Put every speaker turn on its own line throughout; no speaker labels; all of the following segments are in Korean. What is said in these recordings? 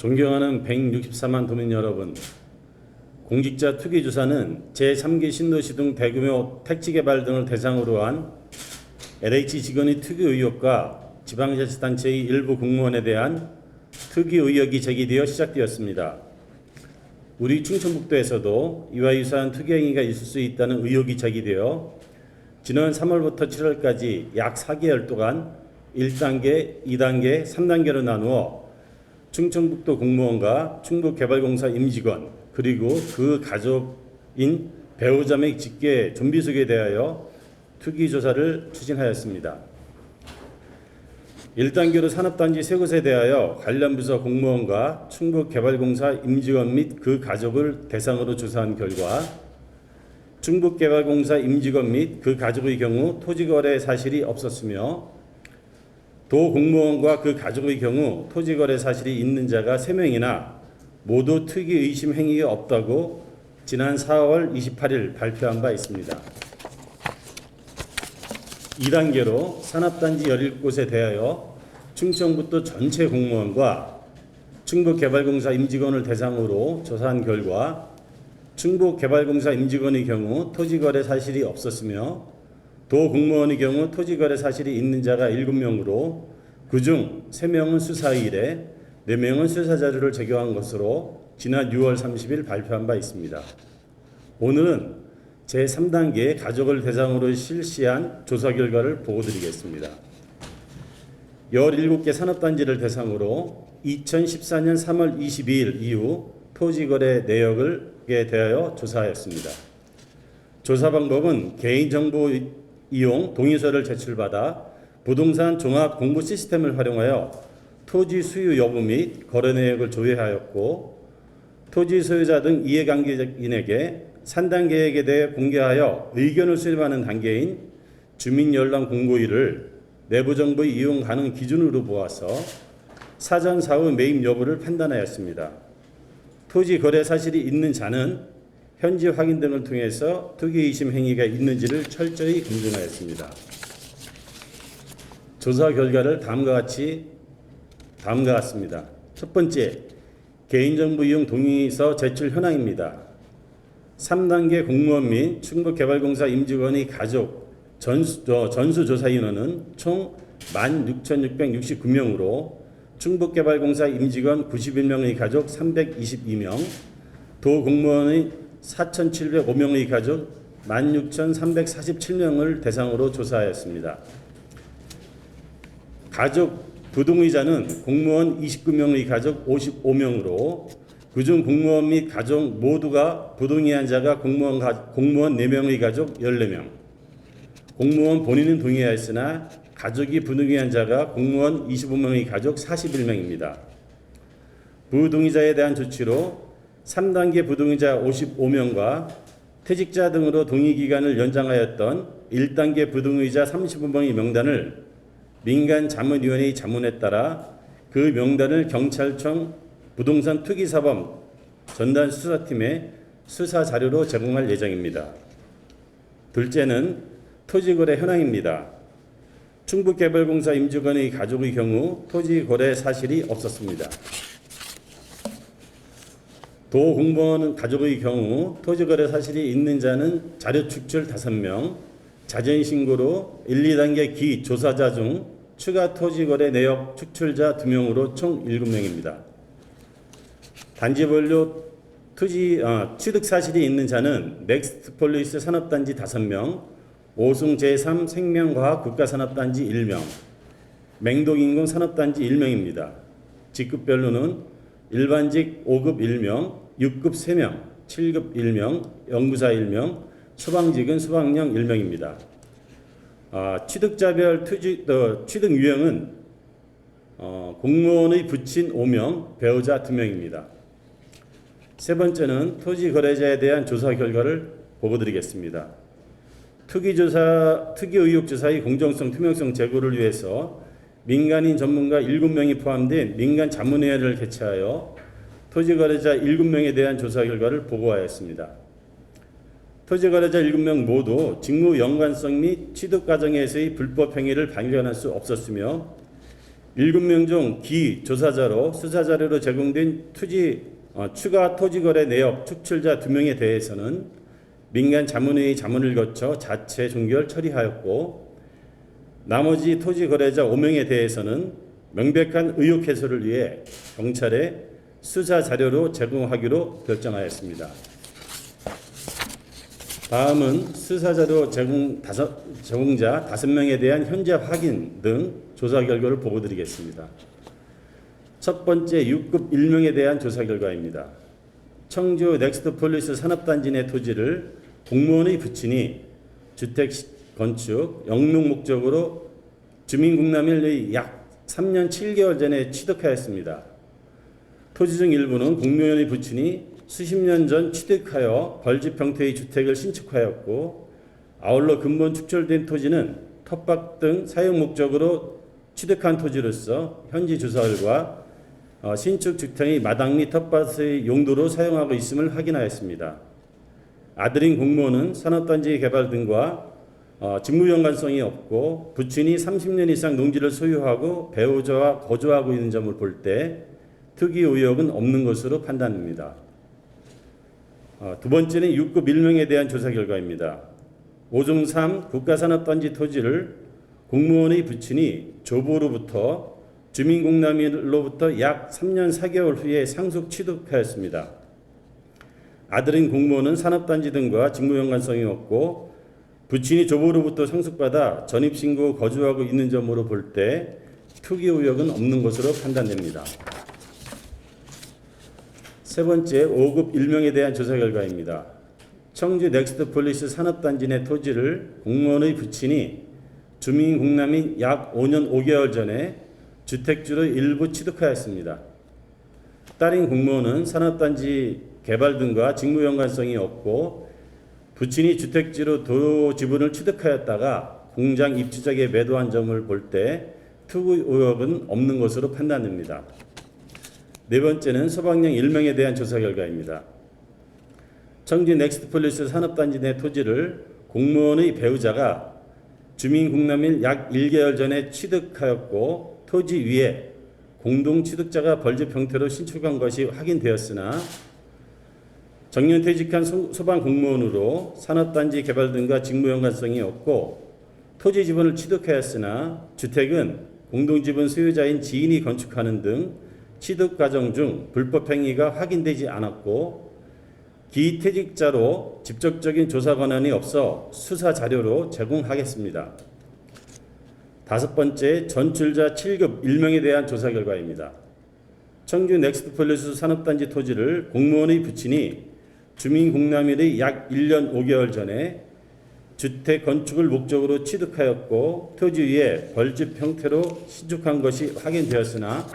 존경하는 164만 도민 여러분, 공직자 투기조사는 제3기 신도시 등 대규모 택지개발 등을 대상으로 한 LH 직원의 투기 의혹과 지방자치단체의 일부 공무원에 대한 투기 의혹이 제기되어 시작되었습니다. 우리 충청북도에서도 이와 유사한 투기 행위가 있을 수 있다는 의혹이 제기되어 지난 3월부터 7월까지 약 4개월 동안 1단계, 2단계, 3단계로 나누어 충청북도 공무원과 충북개발공사 임직원 그리고 그 가족인 배우자 및 직계 좀비속에 대하여 투기 조사를 추진하였습니다. 1단계로 산업단지 세 곳에 대하여 관련 부서 공무원과 충북개발공사 임직원 및 그 가족을 대상으로 조사한 결과 충북개발공사 임직원 및 그 가족의 경우 토지거래 사실이 없었으며 도 공무원과 그 가족의 경우 토지거래 사실이 있는 자가 3명이나 모두 투기 의심 행위가 없다고 지난 4월 28일 발표한 바 있습니다. 2단계로 산업단지 17곳에 대하여 충청북도 전체 공무원과 충북개발공사 임직원을 대상으로 조사한 결과 충북개발공사 임직원의 경우 토지거래 사실이 없었으며 도 공무원의 경우 토지거래 사실이 있는 자가 7명으로 그중 3명은 수사일에 4명은 수사자료를 제공한 것으로 지난 6월 30일 발표한 바 있습니다. 오늘은 제3단계 가족을 대상으로 실시한 조사 결과를 보고드리겠습니다. 17개 산업단지를 대상으로 2014년 3월 22일 이후 토지거래 내역에 대하여 조사하였습니다. 조사 방법은 개인정보 이용 동의서를 제출받아 부동산 종합 공부 시스템을 활용하여 토지 수요 여부 및 거래 내역을 조회하였고 토지 소유자 등 이해관계인에게 산당 계획에 대해 공개하여 의견을 수렴하는 단계인 주민연락 공고일을 내부 정보 이용 가능 기준으로 보아서 사전 사후 매입 여부를 판단하였습니다. 토지 거래 사실이 있는 자는 현지 확인 등을 통해서 투기 의심 행위가 있는지를 철저히 검증하였습니다. 조사 결과를 다음과 같습니다. 첫 번째, 개인정보 이용 동의서 제출 현황입니다. 3단계 공무원 및 충북개발공사 임직원의 가족 전수조사 인원은 총 16,669명으로 충북개발공사 임직원 91명의 가족 322명, 도 공무원의 4,705명의 가족 16,347명을 대상으로 조사하였습니다. 가족 부동의자는 공무원 29명의 가족 55명으로 그중 공무원 및 가족 모두가 부동의한 자가 공무원 4명의 가족 14명, 공무원 본인은 동의하였으나 가족이 부동의한 자가 공무원 25명의 가족 41명입니다. 부동의자에 대한 조치로 3단계 부동의자 55명과 퇴직자 등으로 동의기간을 연장하였던 1단계 부동의자 35명의 명단을 민간자문위원회의 자문에 따라 그 명단을 경찰청 부동산 투기사범 전담수사팀에 수사자료로 제공할 예정입니다. 둘째는 토지거래 현황입니다. 충북개발공사 임직원의 가족의 경우 토지거래 사실이 없었습니다. 도 공무원 가족의 경우 토지거래 사실이 있는 자는 자료 축출 5명, 자진신고로 1, 2단계 기조사자 중 추가 토지거래 내역 축출자 2명으로 총 7명입니다. 단지별로 취득 사실이 있는 자는 넥스트폴리스 산업단지 5명, 오승 제3 생명과학 국가산업단지 1명, 맹동인공 산업단지 1명입니다. 직급별로는 일반직 5급 1명, 6급 3명, 7급 1명, 연구사 1명, 소방직은 소방령 1명입니다. 취득자별 취득 유형은 공무원의 부친 5명, 배우자 2명입니다. 세 번째는 토지 거래자에 대한 조사 결과를 보고드리겠습니다. 투기 의혹 조사의 공정성, 투명성 제고를 위해서 민간인 전문가 7명이 포함된 민간 자문회의를 개최하여 토지 거래자 7명에 대한 조사 결과를 보고하였습니다. 토지 거래자 7명 모두 직무 연관성 및 취득 과정에서의 불법 행위를 발견할 수 없었으며 7명 중 기조사자로 수사자료로 제공된 추가 토지거래 내역 축출자 2명에 대해서는 민간 자문회의 자문을 거쳐 자체 종결 처리하였고, 나머지 토지거래자 5명에 대해서는 명백한 의혹 해소를 위해 경찰에 수사 자료로 제공하기로 결정하였습니다. 다음은 수사 자료 제공자 5명에 대한 현재 확인 등 조사 결과를 보고드리겠습니다. 첫 번째 6급 1명에 대한 조사 결과입니다. 청주 넥스트폴리스 산업단지 내 토지를 공무원의 부친이 주택 건축, 영농 목적으로 주민공람일의 약 3년 7개월 전에 취득하였습니다. 토지 중 일부는 공무원의 부친이 수십 년 전 취득하여 벌집 형태의 주택을 신축하였고, 아울러 근본 축출된 토지는 텃밭 등 사용 목적으로 취득한 토지로서 현지 주사율과 신축 주택의 마당 및 텃밭의 용도로 사용하고 있음을 확인하였습니다. 아들인 공무원은 산업단지 개발 등과 직무 연관성이 없고, 부친이 30년 이상 농지를 소유하고 배우자와 거주하고 있는 점을 볼 때 특이 의혹은 없는 것으로 판단됩니다. 두 번째는 6급 1명에 대한 조사 결과입니다. 5중 3 국가산업단지 토지를 공무원의 부친이 조부로부터 주민공람일로부터 약 3년 4개월 후에 상속 취득하였습니다. 아들인 공무원은 산업단지 등과 직무 연관성이 없고, 부친이 조부로부터 상속받아 전입신고 거주하고 있는 점으로 볼 때 투기 의혹은 없는 것으로 판단됩니다. 세 번째 5급 1명에 대한 조사 결과입니다. 청주 넥스트폴리스 산업단지 내 토지를 공무원의 부친이 주민공람인 약 5년 5개월 전에 주택지로 일부 취득하였습니다. 딸인 공무원은 산업단지 개발 등과 직무 연관성이 없고, 부친이 주택지로 도로 지분을 취득하였다가 공장 입주자에게 매도한 점을 볼 때 투기 의혹은 없는 것으로 판단됩니다. 네 번째는 소방령 1명에 대한 조사 결과입니다. 청주 넥스트폴리스 산업단지 내 토지를 공무원의 배우자가 주민공람일 약 1개월 전에 취득하였고, 토지 위에 공동취득자가 벌집 형태로 신축한 것이 확인되었으나, 정년 퇴직한 소방공무원으로 산업단지 개발 등과 직무 연관성이 없고, 토지 지분을 취득하였으나 주택은 공동지분 소유자인 지인이 건축하는 등 취득 과정 중 불법 행위가 확인되지 않았고, 기퇴직자로 직접적인 조사 권한이 없어 수사 자료로 제공하겠습니다. 다섯 번째 전출자 7급 1명에 대한 조사 결과입니다. 청주 넥스트폴리스 산업단지 토지를 공무원의 부친이 주민공람일의 약 1년 5개월 전에 주택 건축을 목적으로 취득하였고, 토지 위에 벌집 형태로 신축한 것이 확인되었으나,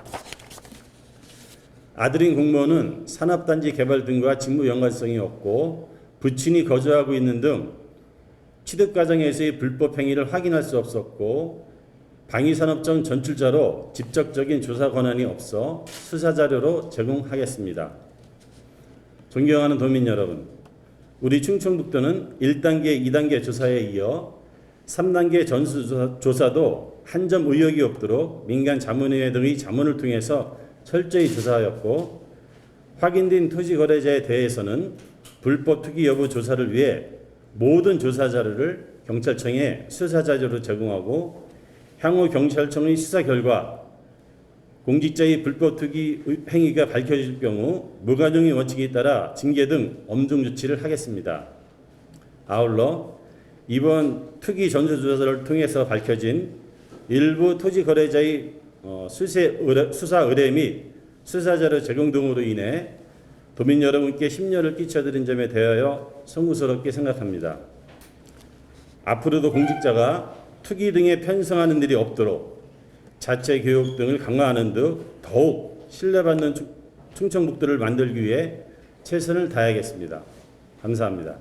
아들인 공무원은 산업단지 개발 등과 직무 연관성이 없고, 부친이 거주하고 있는 등 취득 과정에서의 불법 행위를 확인할 수 없었고, 방위산업청 전출자로 직접적인 조사 권한이 없어 수사 자료로 제공하겠습니다. 존경하는 도민 여러분, 우리 충청북도는 1단계, 2단계 조사에 이어 3단계 전수조사도 한 점 의혹이 없도록 민간 자문위원 등의 자문을 통해서 철저히 조사하였고, 확인된 토지 거래자에 대해서는 불법 투기 여부 조사를 위해 모든 조사 자료를 경찰청에 수사 자료로 제공하고, 향후 경찰청의 수사 결과 공직자의 불법 투기 행위가 밝혀질 경우 무관용의 원칙에 따라 징계 등 엄중 조치를 하겠습니다. 아울러 이번 투기 전수조사를 통해서 밝혀진 일부 토지 거래자의 수사 의뢰 및 수사 자료 제공 등으로 인해 도민 여러분께 심려를 끼쳐드린 점에 대하여 송구스럽게 생각합니다. 앞으로도 공직자가 투기 등에 편성하는 일이 없도록 자체 교육 등을 강화하는 등 더욱 신뢰받는 충청북도를 만들기 위해 최선을 다하겠습니다. 감사합니다.